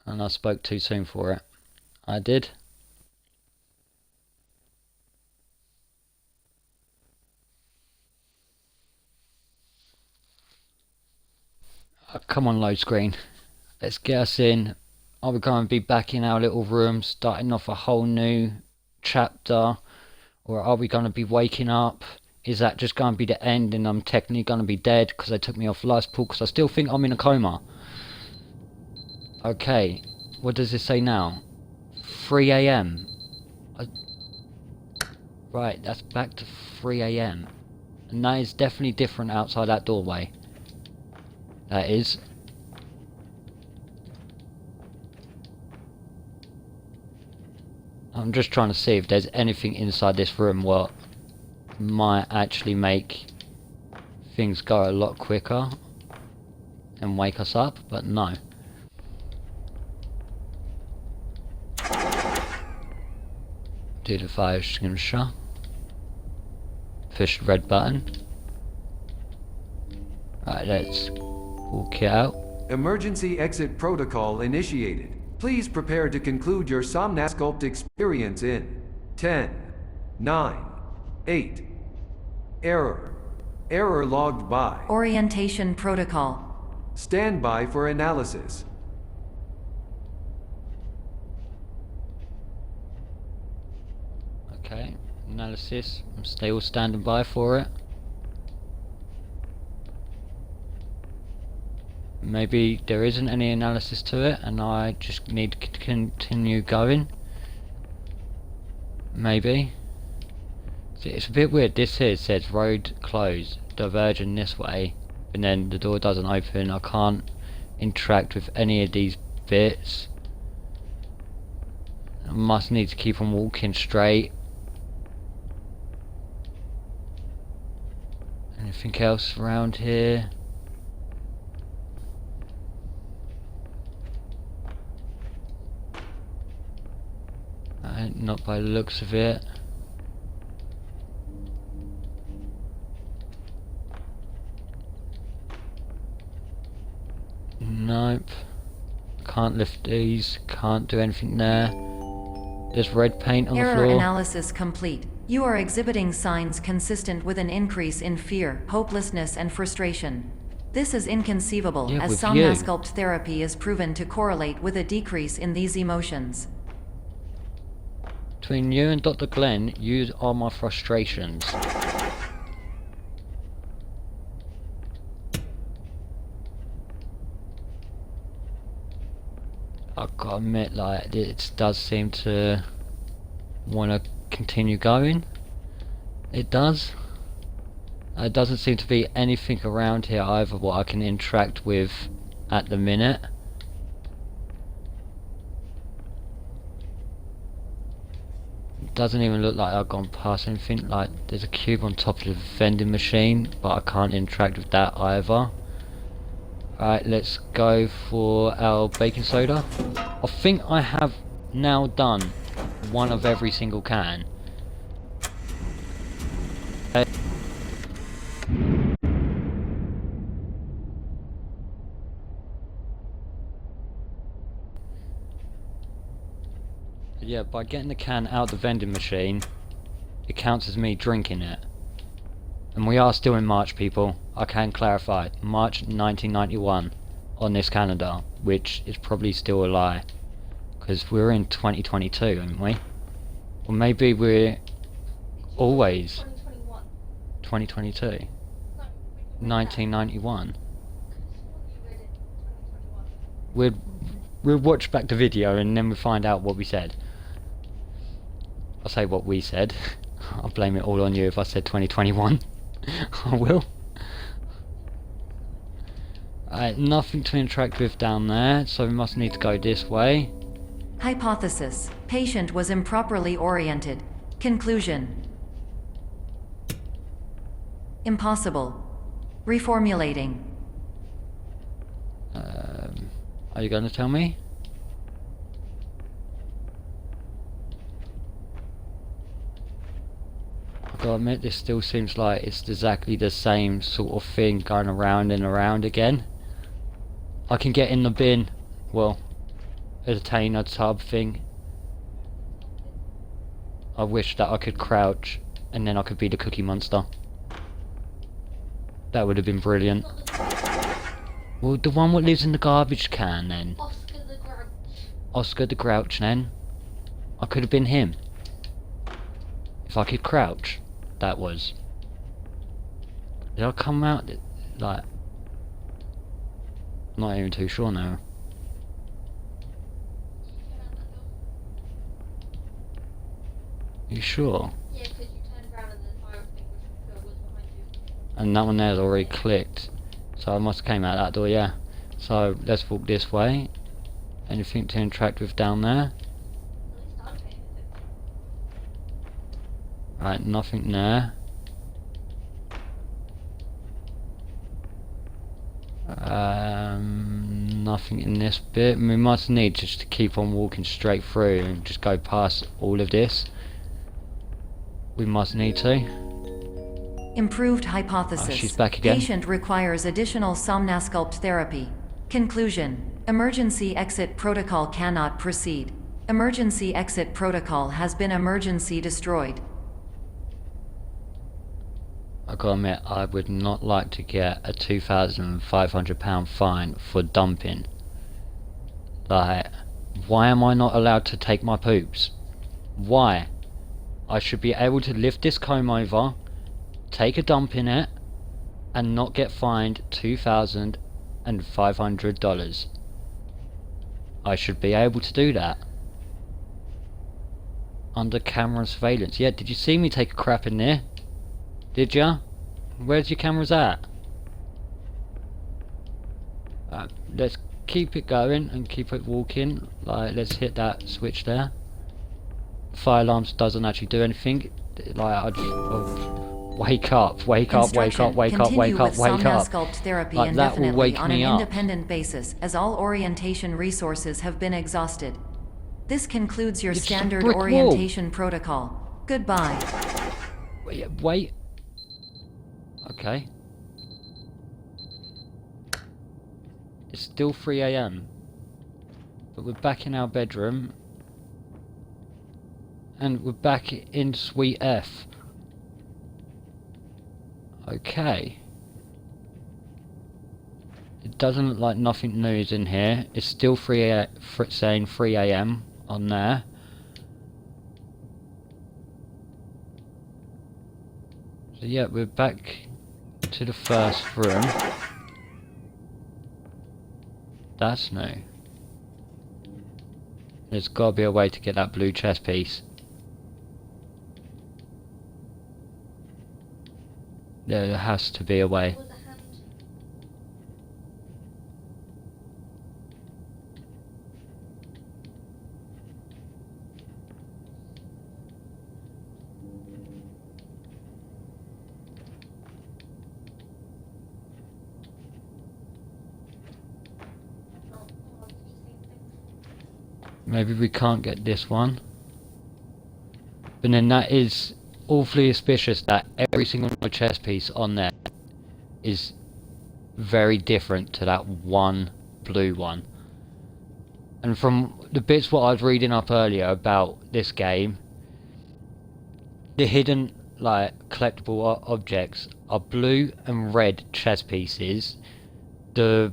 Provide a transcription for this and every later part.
And I spoke too soon for it. I did. Oh, come on, load screen. Let's get us in. Are we going to be back in our little room, starting off a whole new chapter? Or are we going to be waking up? Is that just going to be the end and I'm technically going to be dead because they took me off life support? Because I still think I'm in a coma. Okay, what does this say now? 3 AM. Right, that's back to 3 AM. And that is definitely different outside that doorway. That is. I'm just trying to see if there's anything inside this room what might actually make things go a lot quicker and wake us up, but no. Do the fire extinguisher. Push the red button. Right, let's walk it out. Emergency exit protocol initiated. Please prepare to conclude your Somnasculpt experience in 10, 9, 8. Error. Error logged by. Orientation protocol. Stand by for analysis. Okay, analysis. I'm still standing by for it. Maybe there isn't any analysis to it and I just need to continue going. Maybe. See, it's a bit weird. This here says road closed, diverging this way, and then the door doesn't open. I can't interact with any of these bits. I must need to keep on walking straight. Anything else around here? Not by the looks of it. Nope. Can't lift these. Can't do anything there. There's red paint on the floor. Error analysis complete. You are exhibiting signs consistent with an increase in fear, hopelessness, and frustration. This is inconceivable, Yeah, as with Somnasculpt therapy is proven to correlate with a decrease in these emotions. Between you and Dr. Glenn, you are my frustrations. I've got to admit, like, it does seem to want to continue going. It does. There doesn't seem to be anything around here either what I can interact with at the minute. Doesn't even look like I've gone past anything. Like, there's a cube on top of the vending machine, but I can't interact with that either. Alright, let's go for our baking soda. I think I have now done one of every single can. Yeah, by getting the can out of the vending machine, it counts as me drinking it. And we are still in March, people. I can clarify. March 1991 on this calendar, which is probably still a lie. Because we're in 2022, aren't we? Or maybe we're always 2022. 1991. We'll watch back the video and then we'll find out what we said. I'll say what we said. I'll blame it all on you if I said 2021. I will. Nothing to interact with down there, so we must need to go this way. Hypothesis. Patient was improperly oriented. Conclusion. Impossible. Reformulating. Are you going to tell me? I've got to admit, this still seems like it's exactly the same sort of thing going around and around again. I can get in the bin. Well, attain a tub thing. I wish that I could crouch and then I could be the Cookie Monster. That would have been brilliant. Well, the one what lives in the garbage can then. Oscar the Grouch. Oscar the Grouch then. I could have been him. If I could crouch. That was. Did I come out like... Not even too sure now. You sure? Yeah, because you turned around and the fire extinguisher was behind you. And that one there's already clicked. So I must have came out that door, yeah. So let's walk this way. Anything to interact with down there? At least I'm paying attention. Right, nothing there. Nothing in this bit. We must need just to keep on walking straight through and just go past all of this. We must need to. Improved hypothesis. She's back again. Patient requires additional somnasculpt therapy. Conclusion. Emergency exit protocol cannot proceed. Emergency exit protocol has been emergency destroyed. I gotta admit, I would not like to get a £2,500 fine for dumping. Like, why am I not allowed to take my poops? Why? I should be able to lift this comb over, take a dump in it, and not get fined $2,500. I should be able to do that. Under camera surveillance. Yeah, did you see me take a crap in there? Did ya? Where's your cameras at? Let's keep it going and keep it walking. Like, let's hit that switch there. Fire alarms doesn't actually do anything. Like, I just wake up, wake up, wake up, wake up, wake up, wake up. Somnasculpt therapy Like, that will indefinitely wake on an me up. independent basis, as all orientation resources have been exhausted. This concludes your It's just a standard brick wall. orientation protocol. Goodbye. Wait. Okay. It's still 3 AM. But we're back in our bedroom. And we're back in Suite F. Okay. It doesn't look like nothing new is in here. It's still saying 3 AM on there. So yeah, we're back to the first room. That's new. There's gotta be a way to get that blue chess piece. There has to be a way. Was a hand. Maybe we can't get this one. But then that is awfully suspicious that every single chess piece on there is very different to that one blue one. And from the bits what I was reading up earlier about this game, the hidden like collectible objects are blue and red chess pieces. The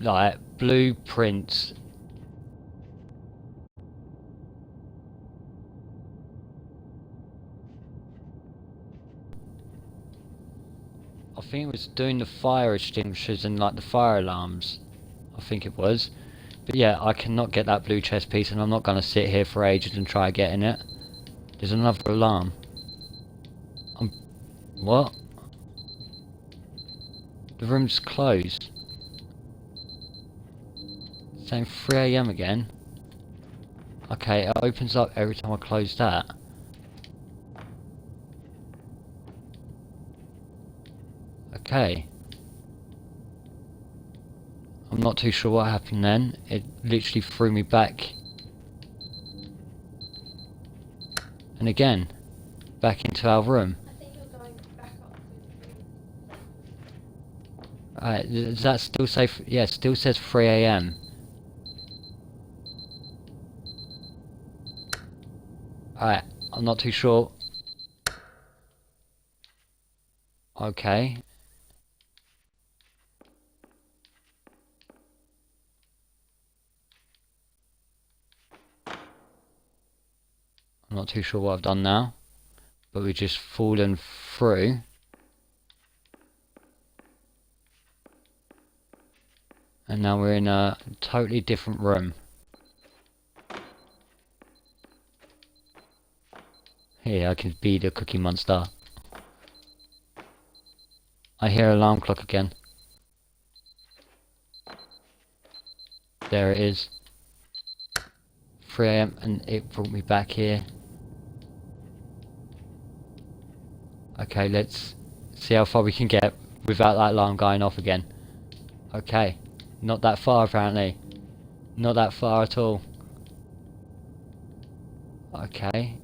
like blueprints I think it was doing the fire extinguishers and like the fire alarms. I think it was. But yeah, I cannot get that blue chess piece and I'm not going to sit here for ages and try getting it. There's another alarm. What? The room's closed. Saying 3 AM again. Okay, it opens up every time I close that. Okay. I'm not too sure what happened then. It literally threw me back. And again, back into our room. I think you're going back up to Does that still say... Yeah, it still says 3 AM. Alright, I'm not too sure. Okay. I'm not too sure what I've done now, but we've just fallen through. And now we're in a totally different room. Here, I can be the Cookie Monster. I hear alarm clock again. There it is. 3 AM and it brought me back here. Okay, let's see how far we can get without that alarm going off again. Okay, not that far apparently. Not that far at all. Okay.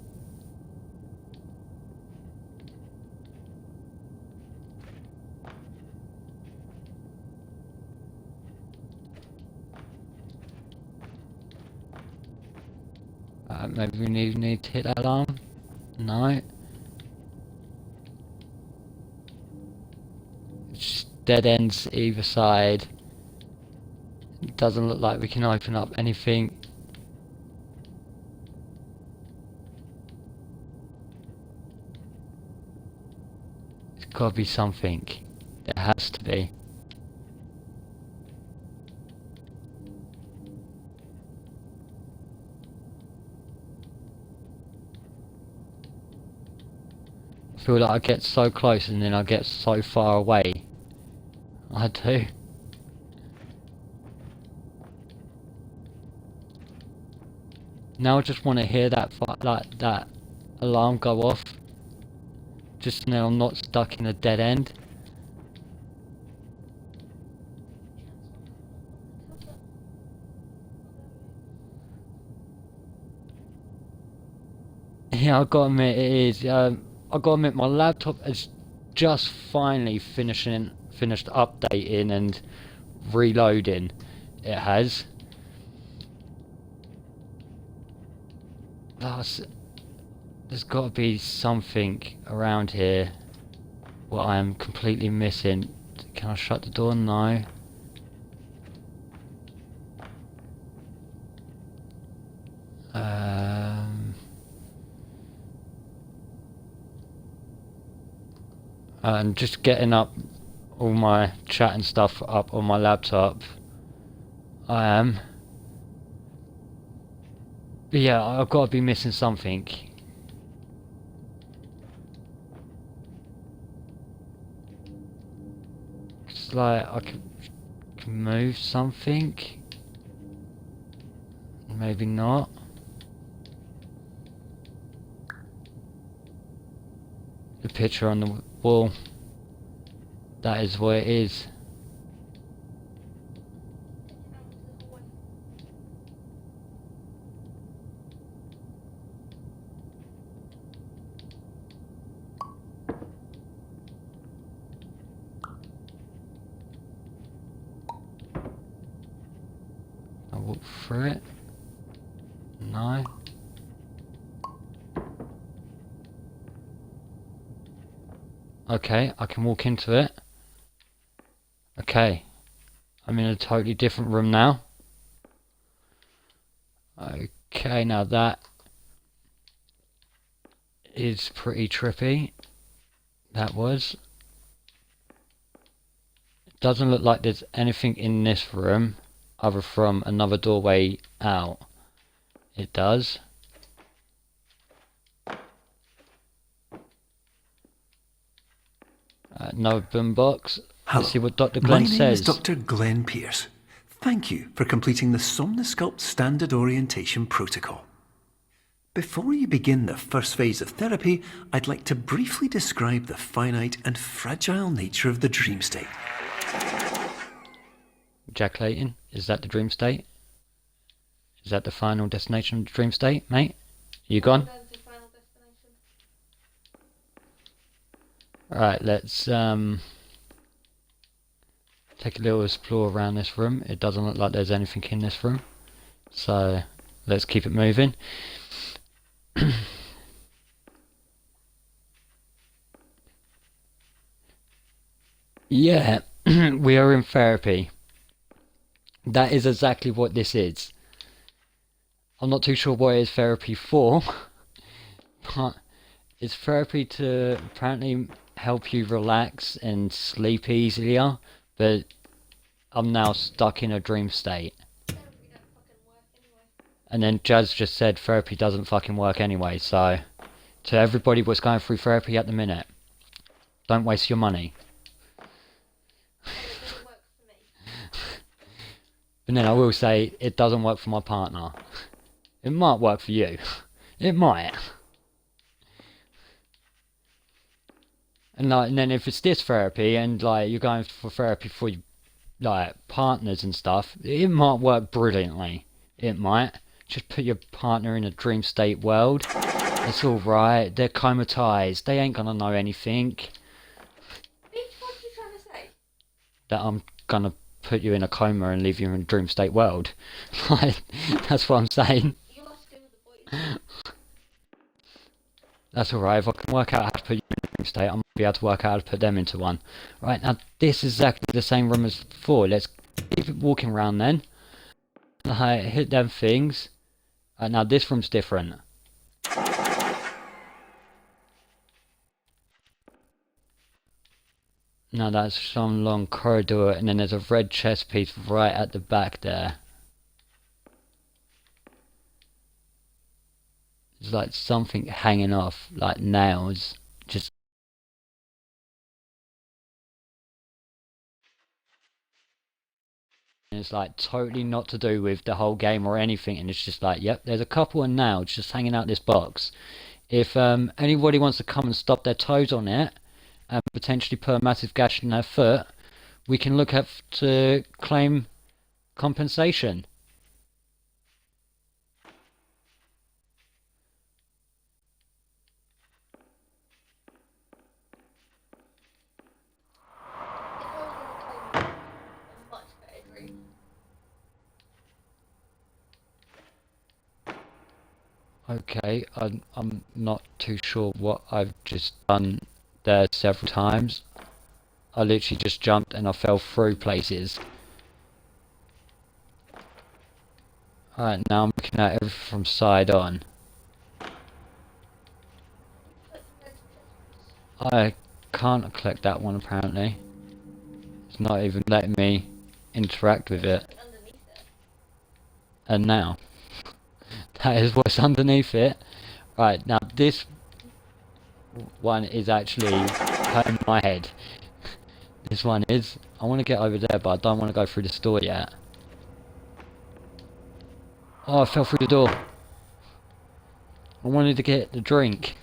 Maybe we need to hit that alarm? No. Just dead ends either side. It doesn't look like we can open up anything. There's gotta be something. There has to be. I feel like I get so close and then I get so far away. I do. Now I just want to hear that that alarm go off. Just now I'm not stuck in a dead end. Yeah, I've got to admit it is. I've got to admit my laptop has just finally finished updating and reloading. It has. There's got to be something around here what I am completely missing. Can I shut the door? No. And just getting up all my chat and stuff up on my laptop. I am. But yeah, I've got to be missing something. It's like I can move something. Maybe not. The picture on the wall. That is what it is. I walk through it. No. Okay, I can walk into it. Okay. I'm in a totally different room now. Okay, now that is pretty trippy. That was. It doesn't look like there's anything in this room other from another doorway out. It does. No boombox. Hello. Let's see what Dr. Glenn My name says. is Dr. Glenn Pierce. Thank you for completing the Somnosculpt Standard Orientation Protocol. Before you begin the first phase of therapy, I'd like to briefly describe the finite and fragile nature of the dream state. Ejaculating? Is that the dream state? Is that the final destination of the dream state, mate? You gone? That's the final destination. Alright, let's take a little explore around this room. It doesn't look like there's anything in this room. So let's keep it moving. Yeah, we are in therapy. That is exactly what this is. I'm not too sure what it is therapy for, but it's therapy to apparently help you relax and sleep easier, but I'm now stuck in a dream state. Therapy don't fucking work anyway. And then Jazz just said therapy doesn't fucking work anyway, so to everybody what's going through therapy at the minute, don't waste your money. And it doesn't work for me. But then I will say it doesn't work for my partner. It might work for you. It might. And then if it's this therapy and like you're going for therapy for like partners and stuff, it might work brilliantly. It might. Just put your partner in a dream state world. It's alright. They're comatized. They ain't gonna know anything. Bitch, what are you trying to say? That I'm gonna put you in a coma and leave you in a dream state world. Like, that's what I'm saying. You'll have to do with the boys. That's alright. If I can work out how to put you in a dream state, I might be able to work out how to put them into one. Right, now this is exactly the same room as before. Let's keep it walking around then. Like, hit them things. Now this room's different. Now that's some long corridor, and then there's a red chess piece right at the back there. There's like something hanging off, like nails. Just. And it's like totally not to do with the whole game or anything, and it's just like, yep, there's a couple of nails just hanging out this box. If anybody wants to come and stop their toes on it, and potentially put a massive gash in their foot, we can look at to claim compensation. If I was going to claim a much better dream. Okay, I'm not too sure what I've just done there several times. I literally just jumped and I fell through places. Alright, now I'm looking at everything from side on. I can't collect that one apparently. It's not even letting me interact with it. Underneath it. And now, that is what's underneath it. Right, now this one is actually hurting my head. This one is. I want to get over there, but I don't want to go through the store yet. Oh, I fell through the door. I wanted to get the drink.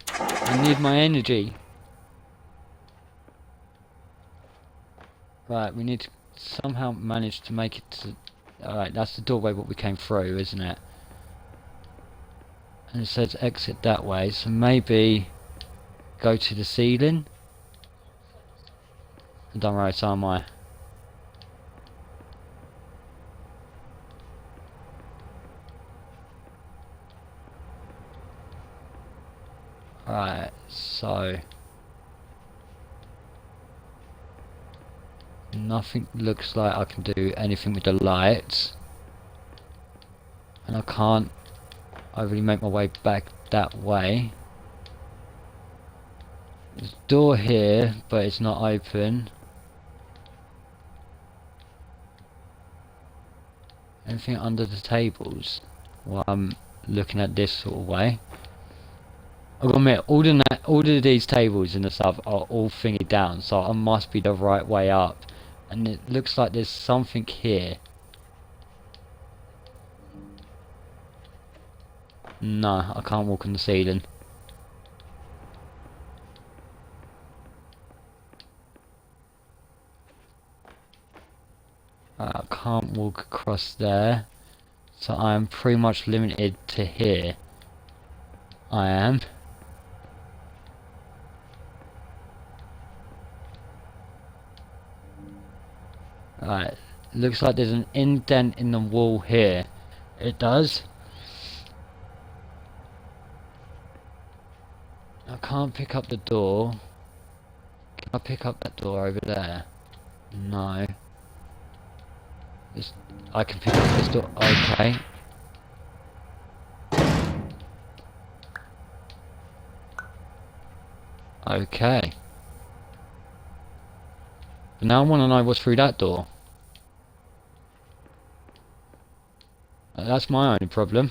I need my energy. Right, we need to somehow manage to make it to... Alright, that's the doorway what we came through, isn't it? And it says exit that way, so maybe go to the ceiling. I done right, so am I. Right, so nothing looks like I can do anything with the lights, and I can't overly make my way back that way. There's a door here, but it's not open. Anything under the tables while I'm looking at this sort of way. I've got to admit, all of these tables and the stuff are all thingy down, so I must be the right way up. And it looks like there's something here. No, I can't walk on the ceiling. I can't walk across there, so I am pretty much limited to here. I am. Right, looks like there's an indent in the wall here. It does. I can't pick up the door. Can I pick up that door over there? No. This, I can pick up this door. Okay. Okay. But now I want to know what's through that door. That's my only problem.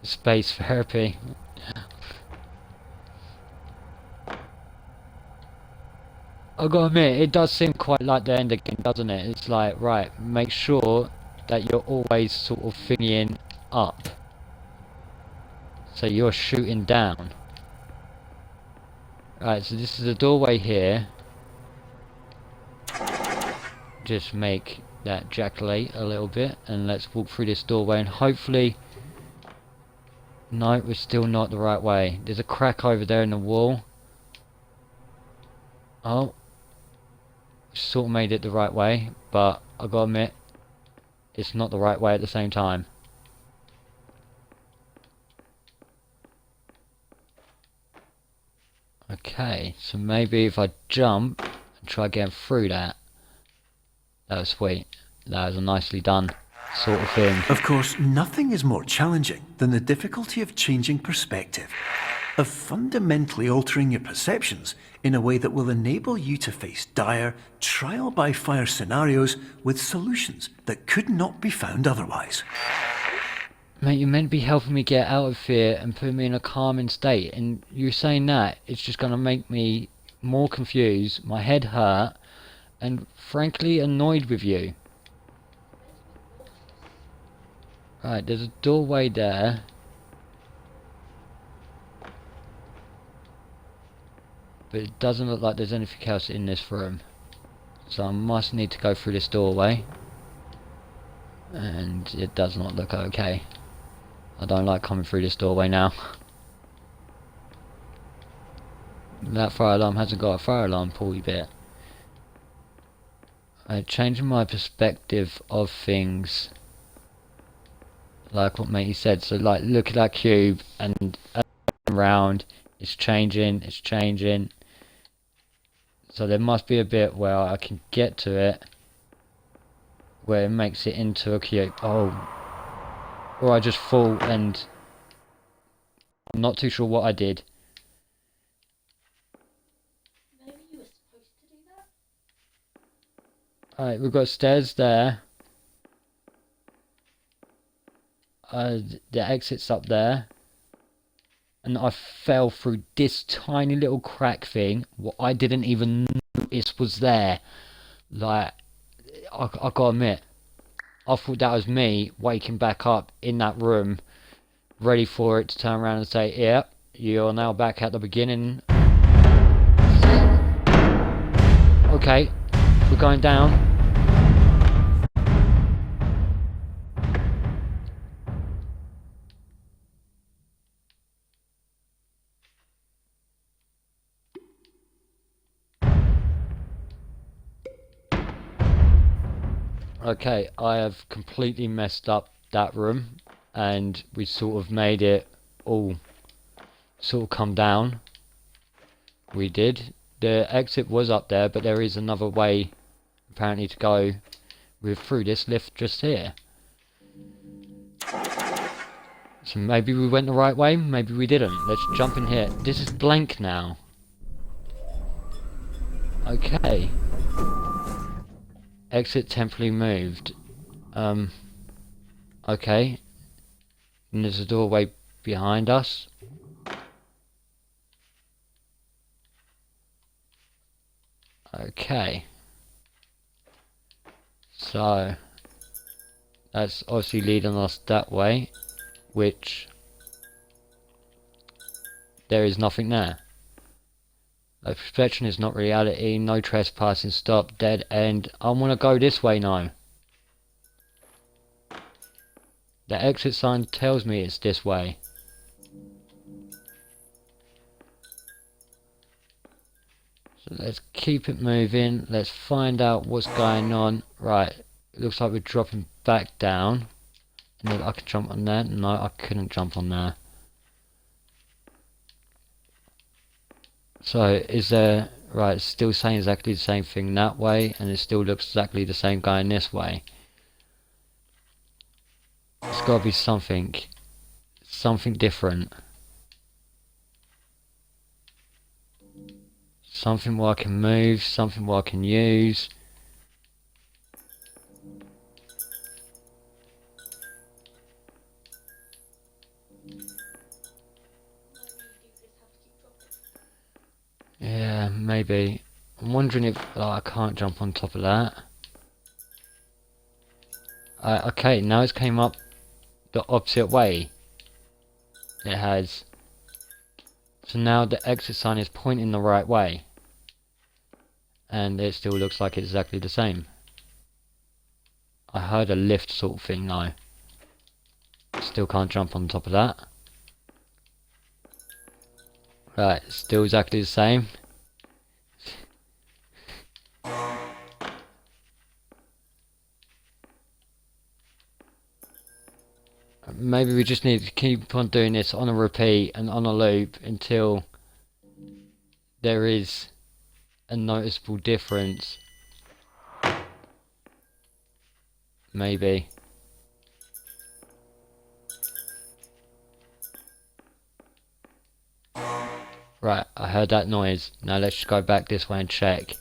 Space therapy. I gotta admit, it does seem quite like the end again, doesn't it? It's like, right, make sure that you're always sort of thingying up. So you're shooting down. Right, so this is the doorway here. Just make that ejaculate a little bit, and let's walk through this doorway, and hopefully... No, we're still not the right way. There's a crack over there in the wall. Oh. Sort of made it the right way, but I gotta admit, it's not the right way at the same time. Okay, so maybe if I jump and try getting through that. That was sweet. That was a nicely done sort of thing. Of course, nothing is more challenging than the difficulty of changing perspective, of fundamentally altering your perceptions in a way that will enable you to face dire, trial-by-fire scenarios with solutions that could not be found otherwise. Mate, you're meant to be helping me get out of fear and putting me in a calming state, and you're saying that it's just going to make me more confused, my head hurt, and frankly annoyed with you. Right, there's a doorway there. But it doesn't look like there's anything else in this room. So I must need to go through this doorway. And it does not look okay. I don't like coming through this doorway now. That fire alarm hasn't got a fire alarm pulley bit. Changing my perspective of things. Like what matey said. So like look at that cube and around. It's changing, it's changing. So there must be a bit where I can get to it, where it makes it into a cube. Oh. Or I just fall and I'm not too sure what I did. Maybe you were supposed to do that? Alright, we've got stairs there. The exit's up there. And I fell through this tiny little crack thing. What I didn't even notice was there. Like, I gotta admit, I thought that was me waking back up in that room, ready for it to turn around and say, "Yep, you're now back at the beginning." Okay, we're going down. Okay, I have completely messed up that room, and we sort of made it all sort of come down. We did. The exit was up there, but there is another way apparently to go through this lift just here. So maybe we went the right way, maybe we didn't. Let's jump in here. This is blank now. Okay. Exit temporarily moved. Okay. And there's a doorway behind us. Okay. So that's obviously leading us that way, which there is nothing there. Perfection is not reality, no trespassing, stop, dead end. I want to go this way now. The exit sign tells me it's this way. So let's keep it moving, let's find out what's going on. Right, it looks like we're dropping back down. And then I can jump on there. No, I couldn't jump on there. So is there... Right, it's still saying exactly the same thing that way, and it still looks exactly the same going this way. It's got to be something different. Something where I can move, something where I can use. Yeah, maybe. I'm wondering if I can't jump on top of that. Okay, now it's came up the opposite way. It has. So now the exit sign is pointing the right way. And it still looks like it's exactly the same. I heard a lift sort of thing though. Still can't jump on top of that. Right, still exactly the same. Maybe we just need to keep on doing this on a repeat and on a loop until there is a noticeable difference. Maybe. Right, I heard that noise. Now let's just go back this way and check.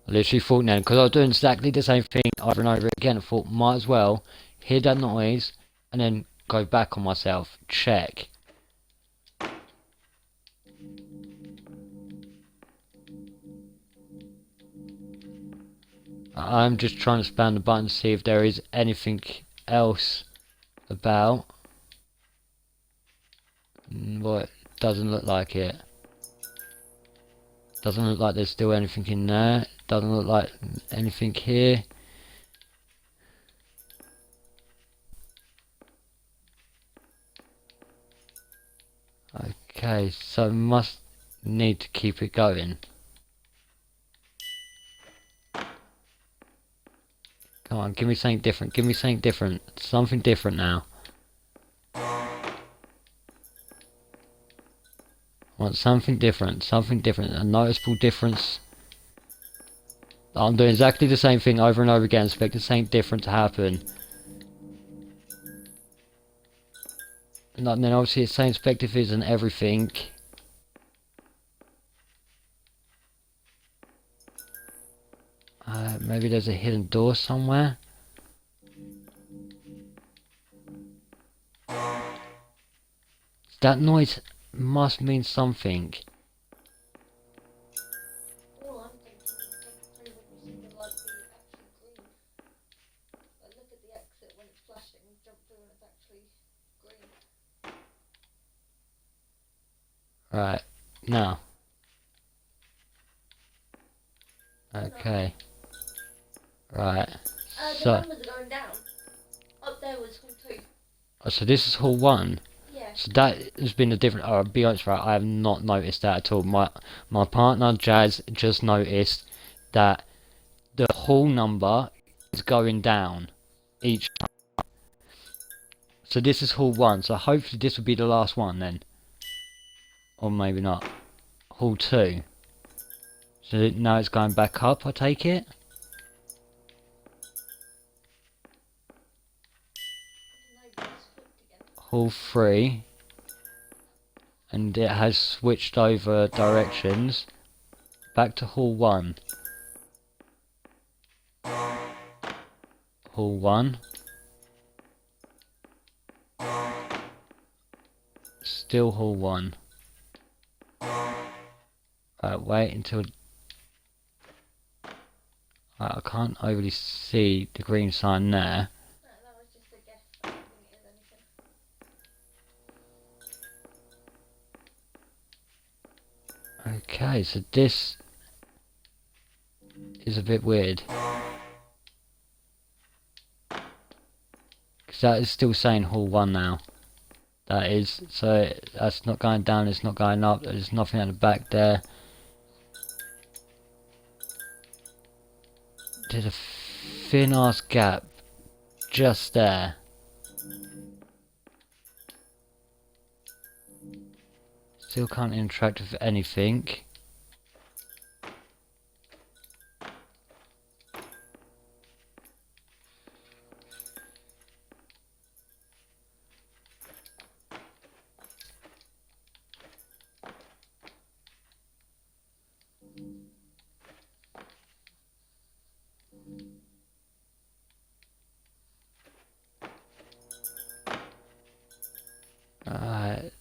I literally thought then, because I was doing exactly the same thing over and over again, I thought might as well hear that noise and then go back on myself, check. I'm just trying to spam the button to see if there is anything else about. Well, it doesn't look like it. Doesn't look like there's still anything in there. Doesn't look like anything here. Okay, so must need to keep it going. Come on, give me something different. Give me something different. Something different now. I want something different. Something different. A noticeable difference. I'm doing exactly the same thing over and over again. Expecting something different to happen. And then obviously it's saying inspective isn't everything. Maybe there's a hidden door somewhere. That noise must mean something. All I'm thinking is jump through when you see the light be actually green. Like look at the exit when it's flashing, jump through when it's actually green. Right, now. Okay. Right. The So, numbers are going down. Up there was hall 2. so this is hall 1. Yeah. So that has been a different. I'll be honest, right? I have not noticed that at all. My partner Jazz just noticed that the hall number is going down each time. So this is hall 1. So hopefully this will be the last one then, or maybe not. Hall 2. So now it's going back up. I take it. Hall 3. And it has switched over directions. Back to hall 1. Hall 1. Still hall 1. Wait until... I can't overly see the green sign there. That was just a guess. I don't think it is anything. Okay, so this is a bit weird. Because that is still saying hall 1 now. That is, so that's not going down, it's not going up, there's nothing at the back there. There's a thin ass gap just there. Still can't interact with anything. Alright.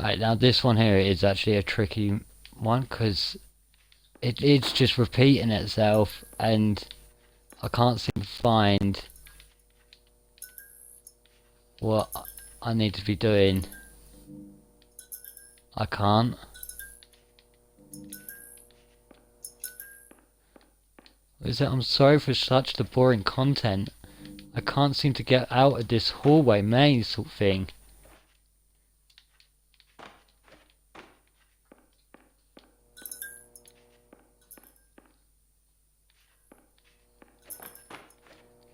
Right, now this one here is actually a tricky one because it's just repeating itself and I can't seem to find what I need to be doing. I can't. Is it? I'm sorry for such the boring content. I can't seem to get out of this hallway maze sort of thing.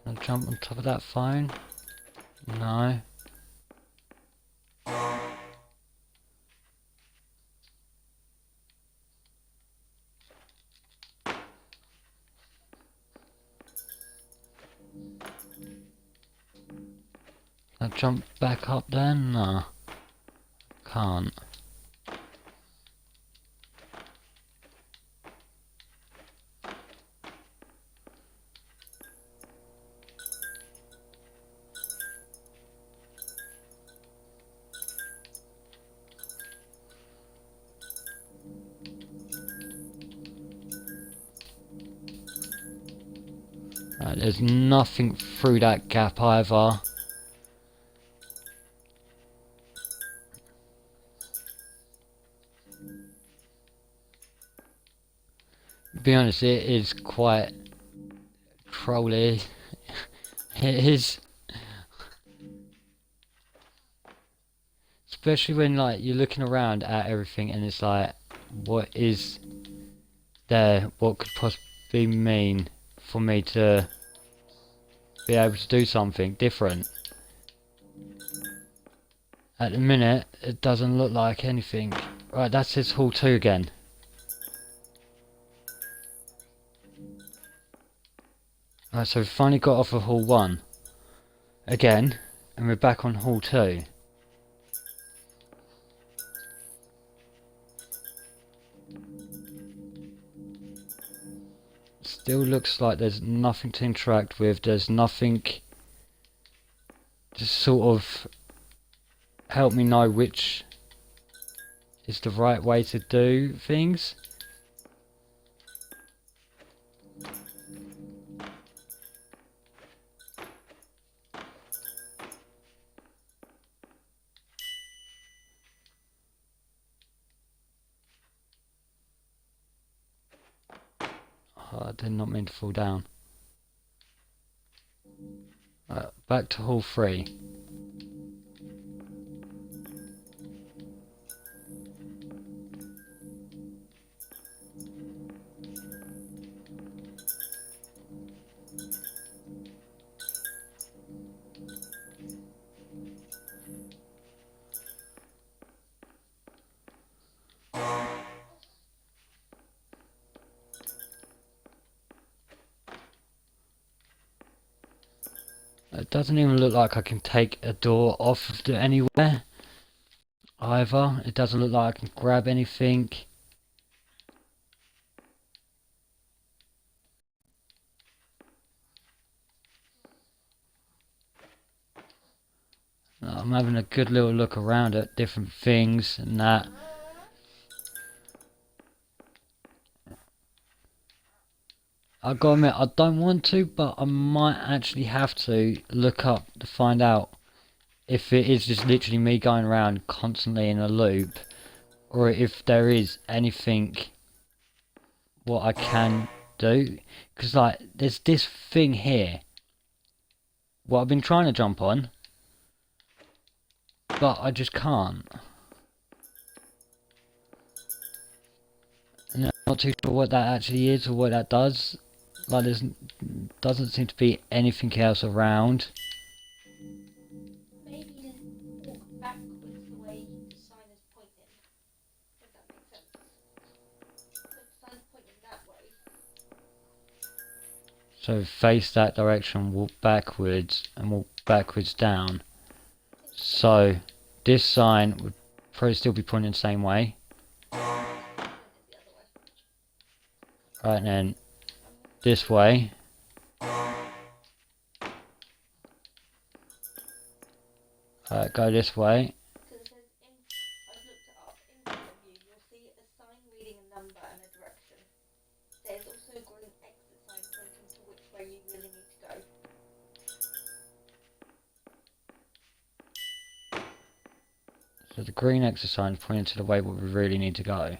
Can I jump on top of that phone? No. Can I jump back up then? No. Can't. Right, there's nothing through that gap either. To be honest, it is quite trolly. It is. Especially when like you're looking around at everything and it's like, what is there? What could possibly mean for me to be able to do something different? At the minute, it doesn't look like anything. Right, that's his hall 2 again. Right, so we finally got off of hall 1 again, and we're back on hall 2. Still looks like there's nothing to interact with, there's nothing to sort of help me know which is the right way to do things. Oh, I did not mean to fall down. Back to hall 3. It doesn't even look like I can take a door off of anywhere either. It doesn't look like I can grab anything. I'm having a good little look around at different things and that. I gotta admit, I don't want to, but I might actually have to look up to find out if it is just literally me going around constantly in a loop, or if there is anything what I can do. Because like, there's this thing here, what I've been trying to jump on, but I just can't. not too sure what that actually is or what that does. Like, there doesn't seem to be anything else around. Maybe walk backwards the way the sign is pointing. If that makes sense. The sign's pointing that way. So face that direction, walk backwards, and walk backwards down. So this sign would probably still be pointing the same way. Right, and then this way. Go this way. Because it says, I've looked it up, in front of you, you'll see a sign reading a number and a direction. There's also a green exit sign pointing to which way you really need to go. So the green exit sign is pointing to the way where we really need to go. That's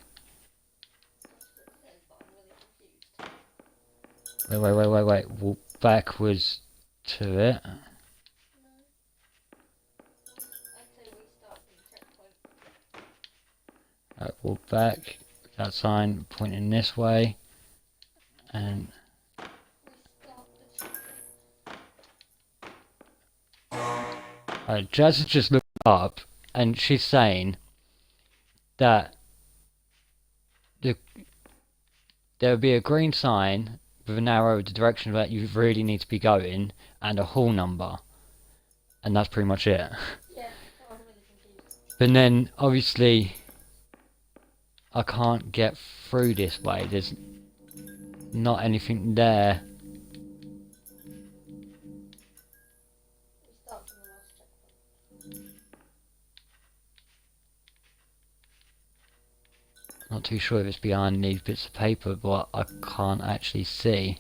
what it says, but I'm really confused. Wait. Walk backwards to it. No. I'd say restart from the checkpoint. Walk back. That sign pointing this way. And Restart the checkpoint. Alright, Jazz has just looked up and she's saying that there will be a green sign with an arrow in the direction that you really need to be going and a hall number. And that's pretty much it. Yeah, so I'm really confused. But then obviously I can't get through this way. There's not anything there. Restart from the last checkpoint. Not too sure if it's behind these bits of paper, but I can't actually see.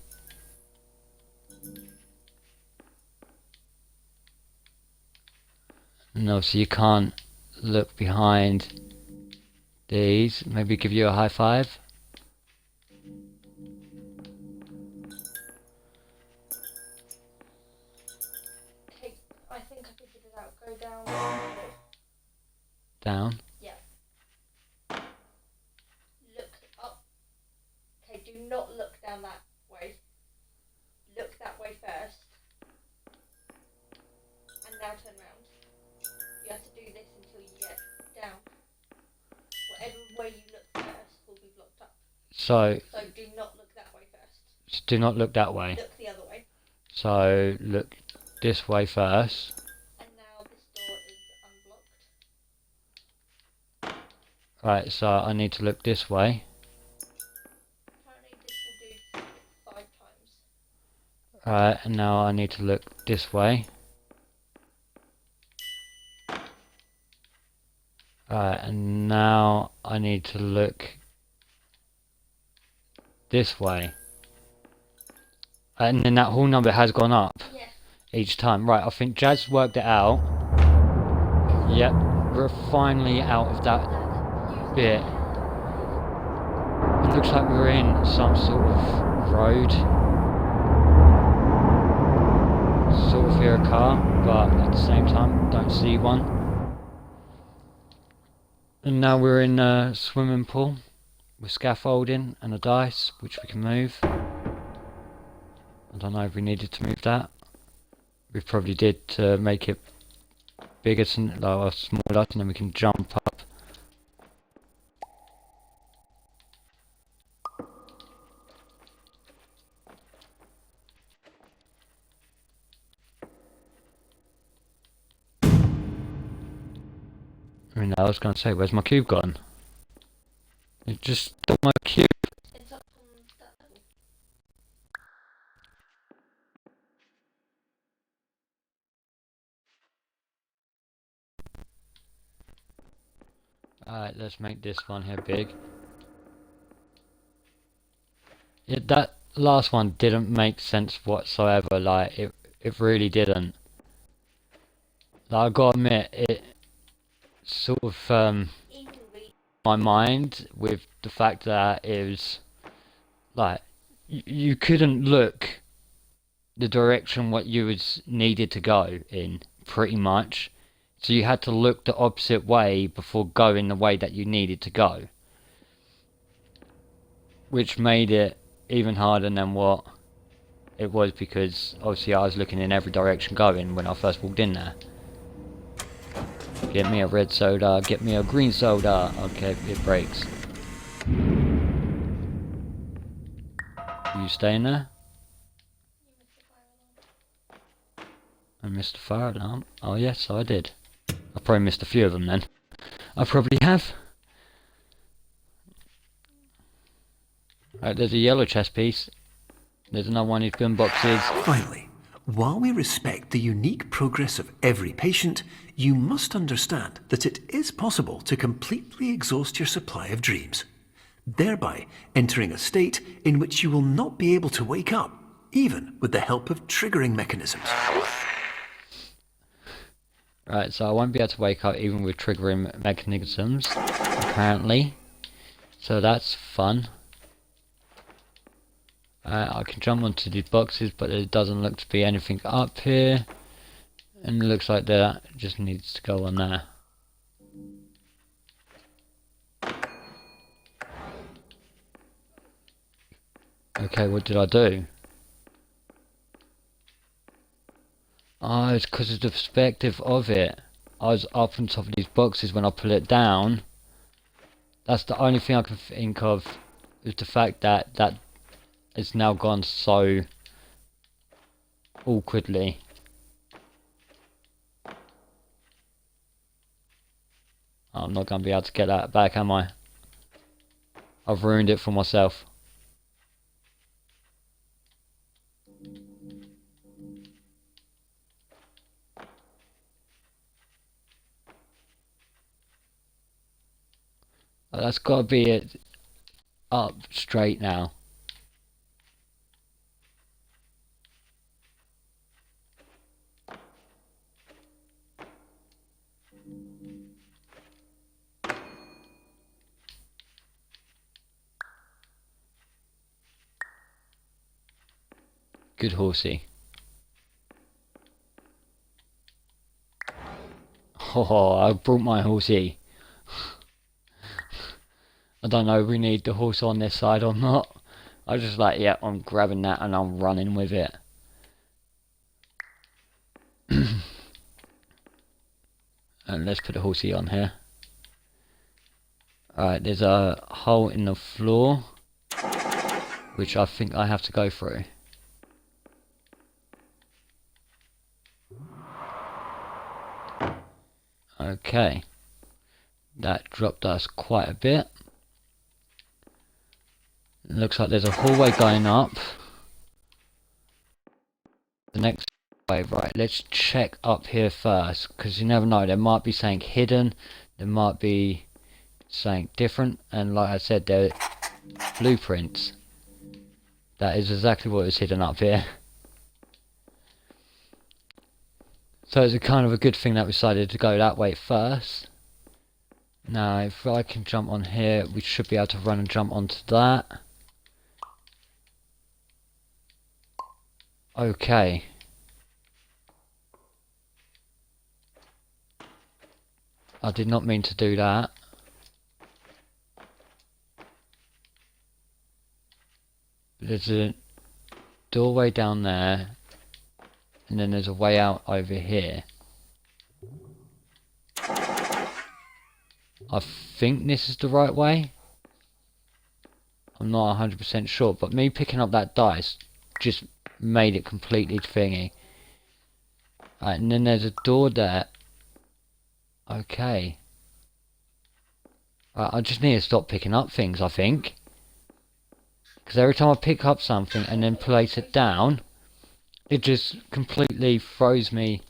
No, so you can't look behind these. Maybe give you a high five. Okay, I think I figured it out. Go down. Down. Yeah. Look up. Okay, do not look down that way. Look that way first. And now turn around. You have to do this until you get down. Whatever way you look first will be blocked up. So So do not look that way first. do not look that way. Look the other way. So look this way first. And now this door is unblocked. Right, so I need to look this way. Apparently this will do 5 times. Right, and now I need to look this way. Right, and now I need to look this way. And then that whole number has gone up Yeah. each time. Right, I think Jazz worked it out. Yep, we're finally out of that bit. It looks like we're in some sort of road. Sort of hear a car, but at the same time, don't see one. And now we're in a swimming pool with scaffolding and a dice, which we can move. I don't know if we needed to move that. We probably did to make it bigger or smaller, and then we can jump up. I mean, I was going to say, where's my cube gone? It just took my cube. It's up on that level. Alright, let's make this one here big. Yeah, that last one didn't make sense whatsoever, like, it really didn't. Like, I gotta admit, it sort of, Even read. my mind with the fact that it was, like, you couldn't look the direction what you was needed to go in, pretty much. So you had to look the opposite way before going the way that you needed to go. which made it even harder than what it was, because obviously I was looking in every direction going when I first walked in there. Get me a red soda, get me a green soda. Okay, it breaks. You staying there? I missed the fire alarm. Oh yes, I did. I probably missed a few of them then. I probably have. Right, there's a yellow chest piece. There's another one of these gun boxes. Finally, while we respect the unique progress of every patient, you must understand that it is possible to completely exhaust your supply of dreams, thereby entering a state in which you will not be able to wake up, even with the help of triggering mechanisms. Right, so I won't be able to wake up even with triggering mechanisms, apparently. So that's fun. I can jump onto these boxes, but there doesn't look to be anything up here. And it looks like that just needs to go on there. Okay, what did I do? Oh, it's because of the perspective of it. I was up on top of these boxes when I pull it down. That's the only thing I can think of, is the fact that it's now gone so awkwardly. I'm not going to be able to get that back, am I? I've ruined it for myself. That's got to be it up straight now. Good horsey. Oh, I brought my horsey. I don't know if we need the horse on this side or not. I was just like, yeah, I'm grabbing that and I'm running with it. And let's put the horsey on here. Alright, there's a hole in the floor, which I think I have to go through. Okay. That dropped us quite a bit. Looks like there's a hallway going up. The next way, right, let's check up here first, because you never know, there might be something hidden, there might be something different, and like I said, there are blueprints. That is exactly what is hidden up here. So it's a kind of a good thing that we decided to go that way first. Now, if I can jump on here, we should be able to run and jump onto that. Okay. I did not mean to do that. There's a doorway down there, and then there's a way out over here. I think this is the right way. I'm not 100% sure, but me picking up that dice just made it completely thingy. Right, and then there's a door there. Okay. Right, I just need to stop picking up things, I think. Because every time I pick up something and then place it down, it just completely throws me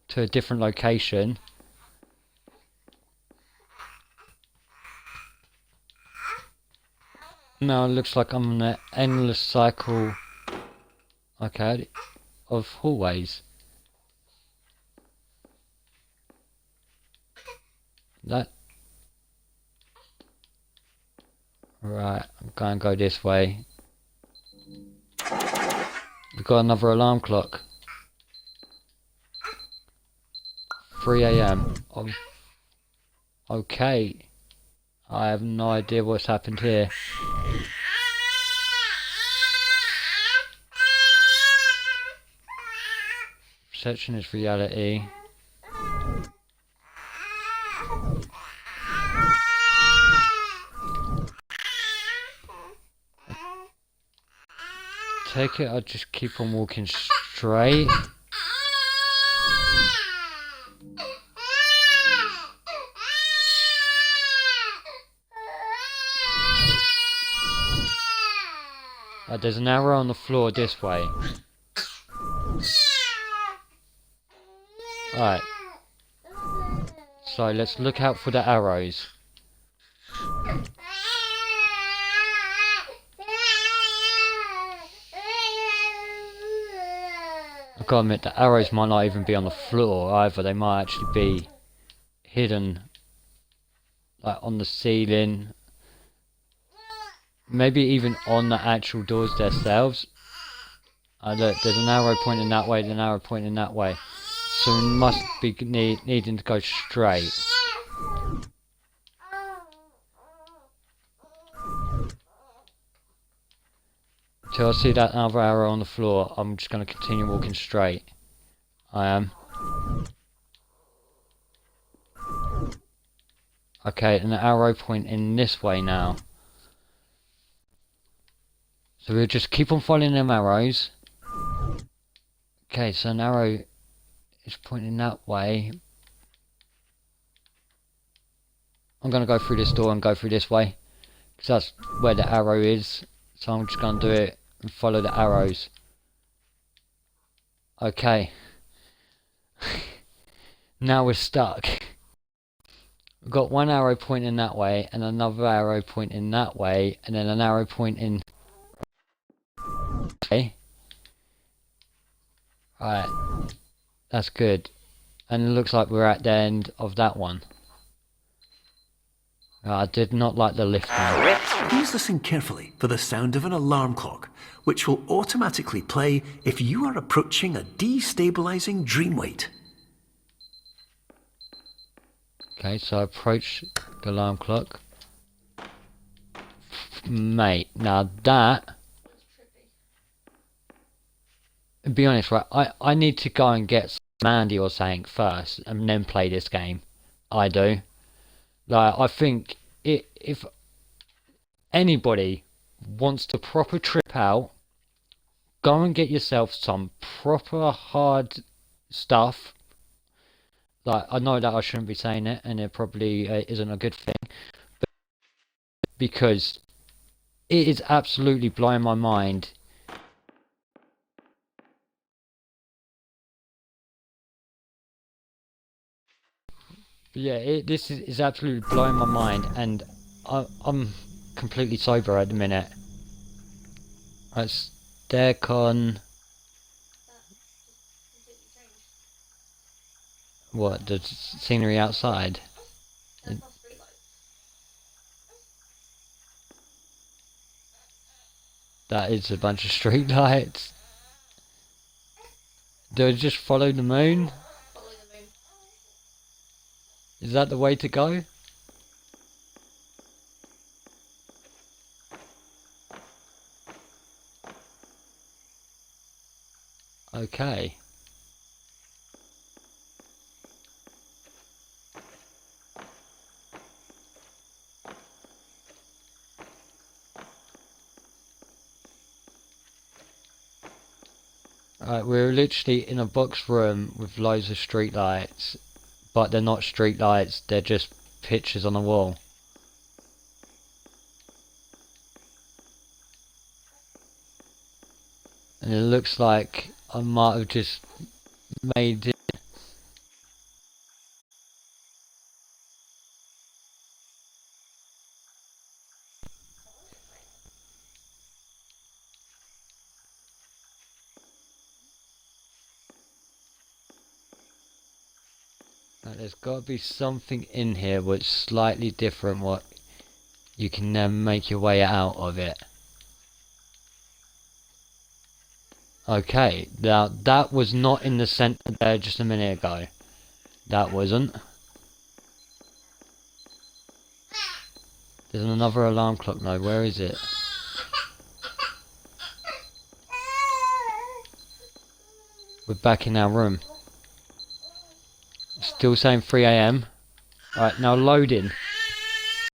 to a different location. Now it looks like I'm in an endless cycle, okay, of hallways. That... Right, I'm going to go this way. We've got another alarm clock. 3 AM. Oh, okay. I have no idea what's happened here. perception is reality. Take it, I'll just keep on walking straight. There's an arrow on the floor this way. Alright. So let's look out for the arrows. I've got to admit, the arrows might not even be on the floor either. They might actually be hidden, like on the ceiling. Maybe even on the actual doors themselves. Look, there's an arrow pointing that way, an arrow pointing that way. So we must be needing to go straight. Till I see that other arrow on the floor, I'm just going to continue walking straight. I am. Okay, an arrow pointing this way now. So we'll just keep on following them arrows. Okay, so an arrow is pointing that way. I'm going to go through this door and go through this way, because that's where the arrow is. So I'm just going to do it and follow the arrows. Okay. Now we're stuck. We've got one arrow pointing that way, and another arrow pointing that way, and then an arrow pointing... Okay. Alright. That's good. And it looks like we're at the end of that one. I did not like the lift one. Please listen carefully for the sound of an alarm clock, which will automatically play if you are approaching a destabilizing dream weight. Okay, so I approach the alarm clock. Mate, now that... To be honest, right, I need to go and get some Mandy or something first and then play this game. I do. Like, I think if anybody wants to proper trip out, go and get yourself some proper hard stuff. Like, I know that I shouldn't be saying it, and it probably isn't a good thing, but because it is absolutely blowing my mind. Yeah, this is absolutely blowing my mind, and I'm completely sober at the minute. Right, Staircon. What, the scenery outside? That is a bunch of street lights. Do I just follow the moon? Is that the way to go? Okay. We're literally in a box room with loads of street lights. But they're not street lights, they're just pictures on the wall. And it looks like I might have just made it. There's got to be something in here which is slightly different, what you can then make your way out of it. Okay, now that was not in the centre there just a minute ago. That wasn't. There's another alarm clock now, where is it? We're back in our room. Still saying 3 AM. Alright, now loading.